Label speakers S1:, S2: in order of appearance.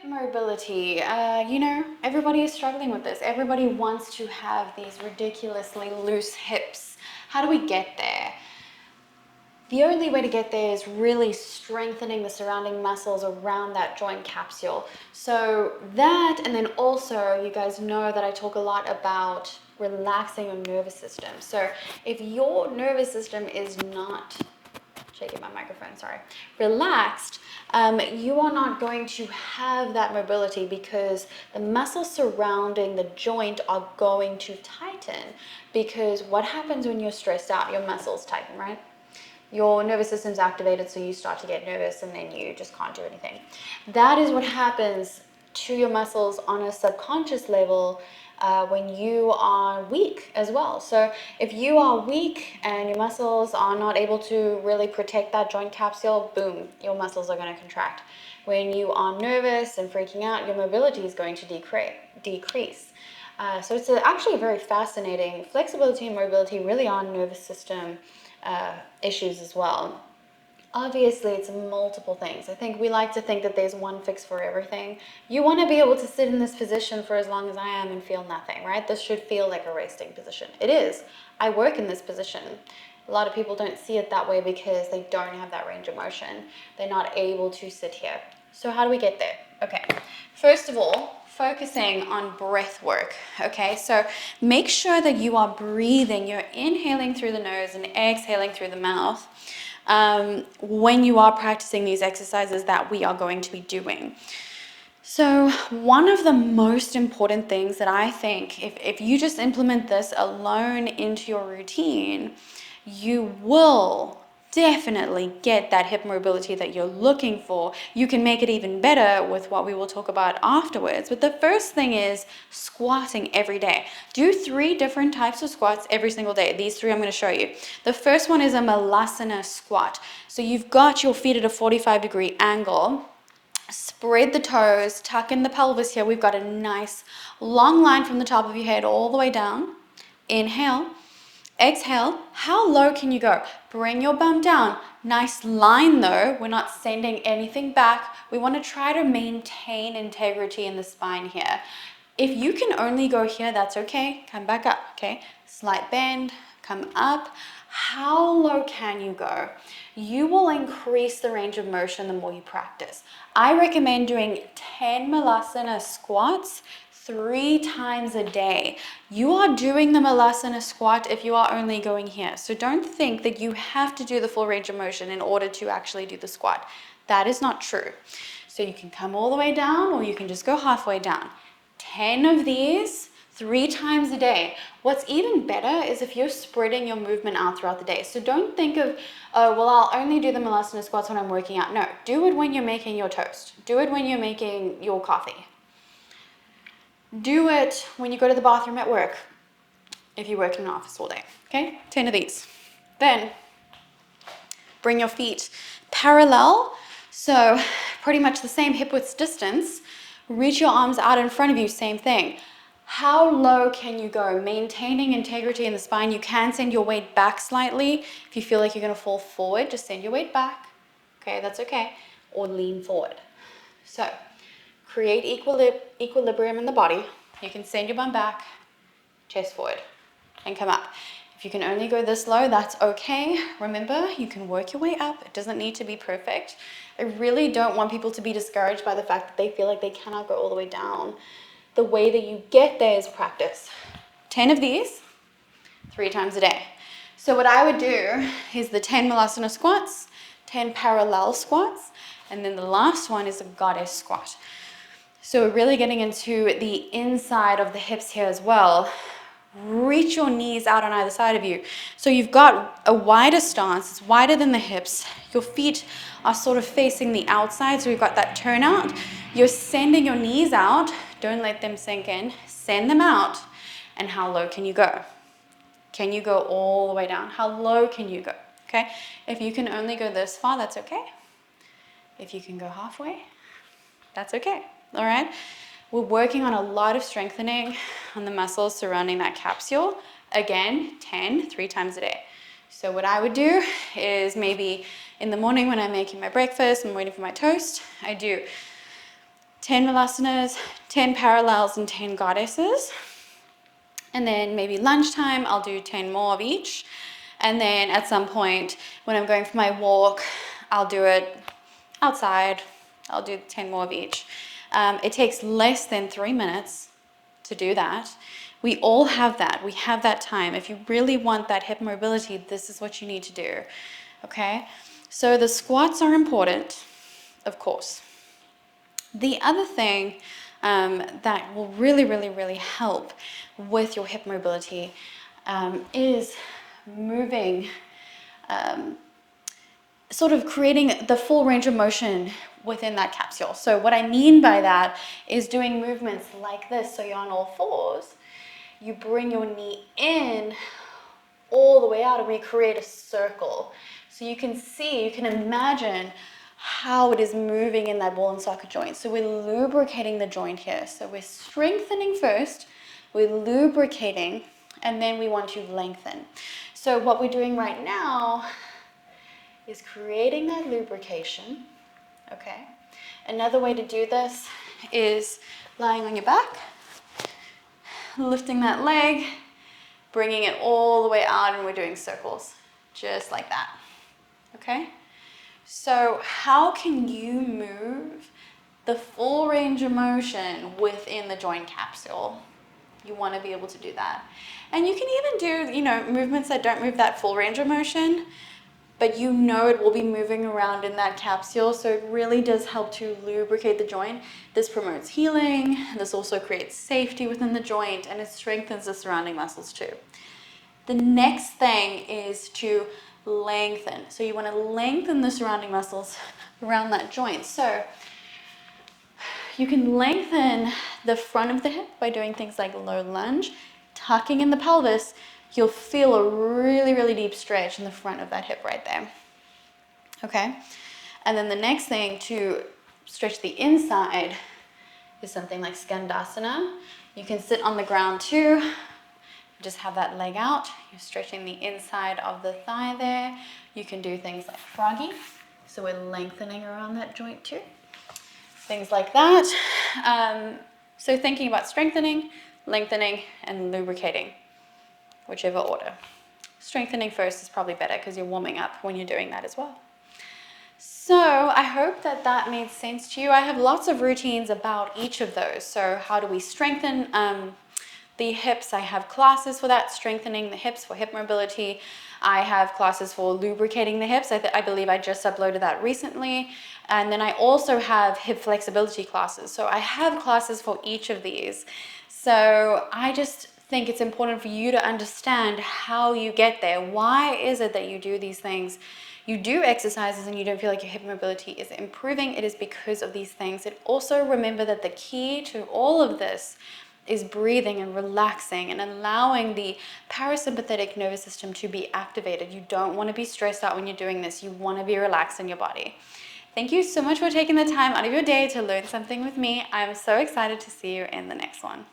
S1: mobility, you know, everybody is struggling with this. Everybody wants to have these ridiculously loose hips. How do we get there? The only way to get there is really strengthening the surrounding muscles around that joint capsule. So that, and then also you guys know that I talk a lot about relaxing your nervous system. So if your nervous system is not, shaking my microphone, sorry, relaxed, you are not going to have that mobility because the muscles surrounding the joint are going to tighten. Because what happens when you're stressed out? Your muscles tighten, right? Your nervous system's activated, so you start to get nervous and then you just can't do anything. That is what happens to your muscles on a subconscious level when you are weak as well. So if you are weak and your muscles are not able to really protect that joint capsule, boom, your muscles are going to contract. When you are nervous and freaking out, your mobility is going to decrease. So it's actually very fascinating. Flexibility and mobility really are nervous system issues as well. Obviously, it's multiple things. I think we like to think that there's one fix for everything. You want to be able to sit in this position for as long as I am and feel nothing, right? This should feel like a resting position. It is. I work in this position. A lot of people don't see it that way because they don't have that range of motion. They're not able to sit here. So how do we get there? Okay, first of all, focusing on breath work. Okay, so make sure that you are breathing. You're inhaling through the nose and exhaling through the mouth when you are practicing these exercises that we are going to be doing. So one of the most important things that I think, if you just implement this alone into your routine, you will definitely get that hip mobility that you're looking for. You can make it even better with what we will talk about afterwards. But the first thing is squatting every day. Do 3 different types of squats every single day. These 3 I'm going to show you. The first one is a malasana squat. So you've got your feet at a 45-degree angle. Spread the toes, tuck in the pelvis here. We've got a nice long line from the top of your head all the way down. Inhale. Exhale. How low can you go? Bring your bum down. Nice line though. We're not sending anything back. We want to try to maintain integrity in the spine here. If you can only go here, that's okay. Come back up, okay? Slight bend, come up. How low can you go? You will increase the range of motion the more you practice. I recommend doing 10 malasana squats 3 times a day. You are doing the malasana squat if you are only going here. So don't think that you have to do the full range of motion in order to actually do the squat. That is not true. So you can come all the way down or you can just go halfway down. 10 of these 3 times a day. What's even better is if you're spreading your movement out throughout the day. So don't think of, oh, well, I'll only do the malasana squats when I'm working out. No, do it when you're making your toast. Do it when you're making your coffee. Do it when you go to the bathroom at work, if you work in an office all day, okay? 10 of these. Then bring your feet parallel, so pretty much the same hip width distance. Reach your arms out in front of you, same thing. How low can you go? Maintaining integrity in the spine. You can send your weight back slightly. If you feel like you're gonna fall forward, just send your weight back. Okay, that's okay. Or lean forward. So create equilibrium in the body. You can send your bum back, chest forward, and come up. If you can only go this low, that's okay. Remember, you can work your way up. It doesn't need to be perfect. I really don't want people to be discouraged by the fact that they feel like they cannot go all the way down. The way that you get there is practice. 10 of these, 3 times a day. So what I would do is the 10 malasana squats, 10 parallel squats, and then the last one is a goddess squat. So we're really getting into the inside of the hips here as well. Reach your knees out on either side of you. So you've got a wider stance, it's wider than the hips. Your feet are sort of facing the outside, so we've got that turnout. You're sending your knees out. Don't let them sink in. Send them out. And how low can you go? Can you go all the way down? How low can you go? Okay? If you can only go this far, that's okay. If you can go halfway, that's okay. All right? We're working on a lot of strengthening on the muscles surrounding that capsule. Again, 10, 3 times a day. So what I would do is maybe in the morning when I'm making my breakfast, I'm waiting for my toast, I do 10 Vilasanas, 10 parallels, and 10 goddesses. And then maybe lunchtime, I'll do 10 more of each. And then at some point when I'm going for my walk, I'll do it outside. I'll do 10 more of each. It takes less than 3 minutes to do that. We all have that. We have that time. If you really want that hip mobility, this is what you need to do. Okay? So the squats are important, of course. The other thing that will really, really, really help with your hip mobility is moving, sort of creating the full range of motion within that capsule. So what I mean by that is doing movements like this. So you're on all fours, you bring your knee in all the way out, and we create a circle. So you can see, you can imagine how it is moving in that ball and socket joint. So we're lubricating the joint here. So we're strengthening first, we're lubricating, and then we want to lengthen. So what we're doing right now is creating that lubrication, okay? Another way to do this is lying on your back, lifting that leg, bringing it all the way out, and we're doing circles, just like that, okay? So how can you move the full range of motion within the joint capsule? You want to be able to do that. And you can even do, movements that don't move that full range of motion, but it will be moving around in that capsule. So it really does help to lubricate the joint. This promotes healing. This also creates safety within the joint, and it strengthens the surrounding muscles too. The next thing is to lengthen. So you want to lengthen the surrounding muscles around that joint. So you can lengthen the front of the hip by doing things like low lunge, tucking in the pelvis. You'll feel a really, really deep stretch in the front of that hip right there. Okay? And then the next thing to stretch the inside is something like Skandasana. You can sit on the ground too. Just have that leg out. You're stretching the inside of the thigh there. You can do things like froggy. So we're lengthening around that joint too. Things like that. So thinking about strengthening, lengthening, and lubricating, whichever order. Strengthening first is probably better because you're warming up when you're doing that as well. So I hope that made sense to you. I have lots of routines about each of those. So how do we strengthen the hips? I have classes for that, strengthening the hips for hip mobility. I have classes for lubricating the hips. I believe I just uploaded that recently. And then I also have hip flexibility classes. So I have classes for each of these. So I just think it's important for you to understand how you get there. Why is it that you do these things? You do exercises and you don't feel like your hip mobility is improving. It is because of these things. And also remember that the key to all of this is breathing and relaxing and allowing the parasympathetic nervous system to be activated. You don't want to be stressed out when you're doing this. You want to be relaxed in your body. Thank you so much for taking the time out of your day to learn something with me. I'm so excited to see you in the next one.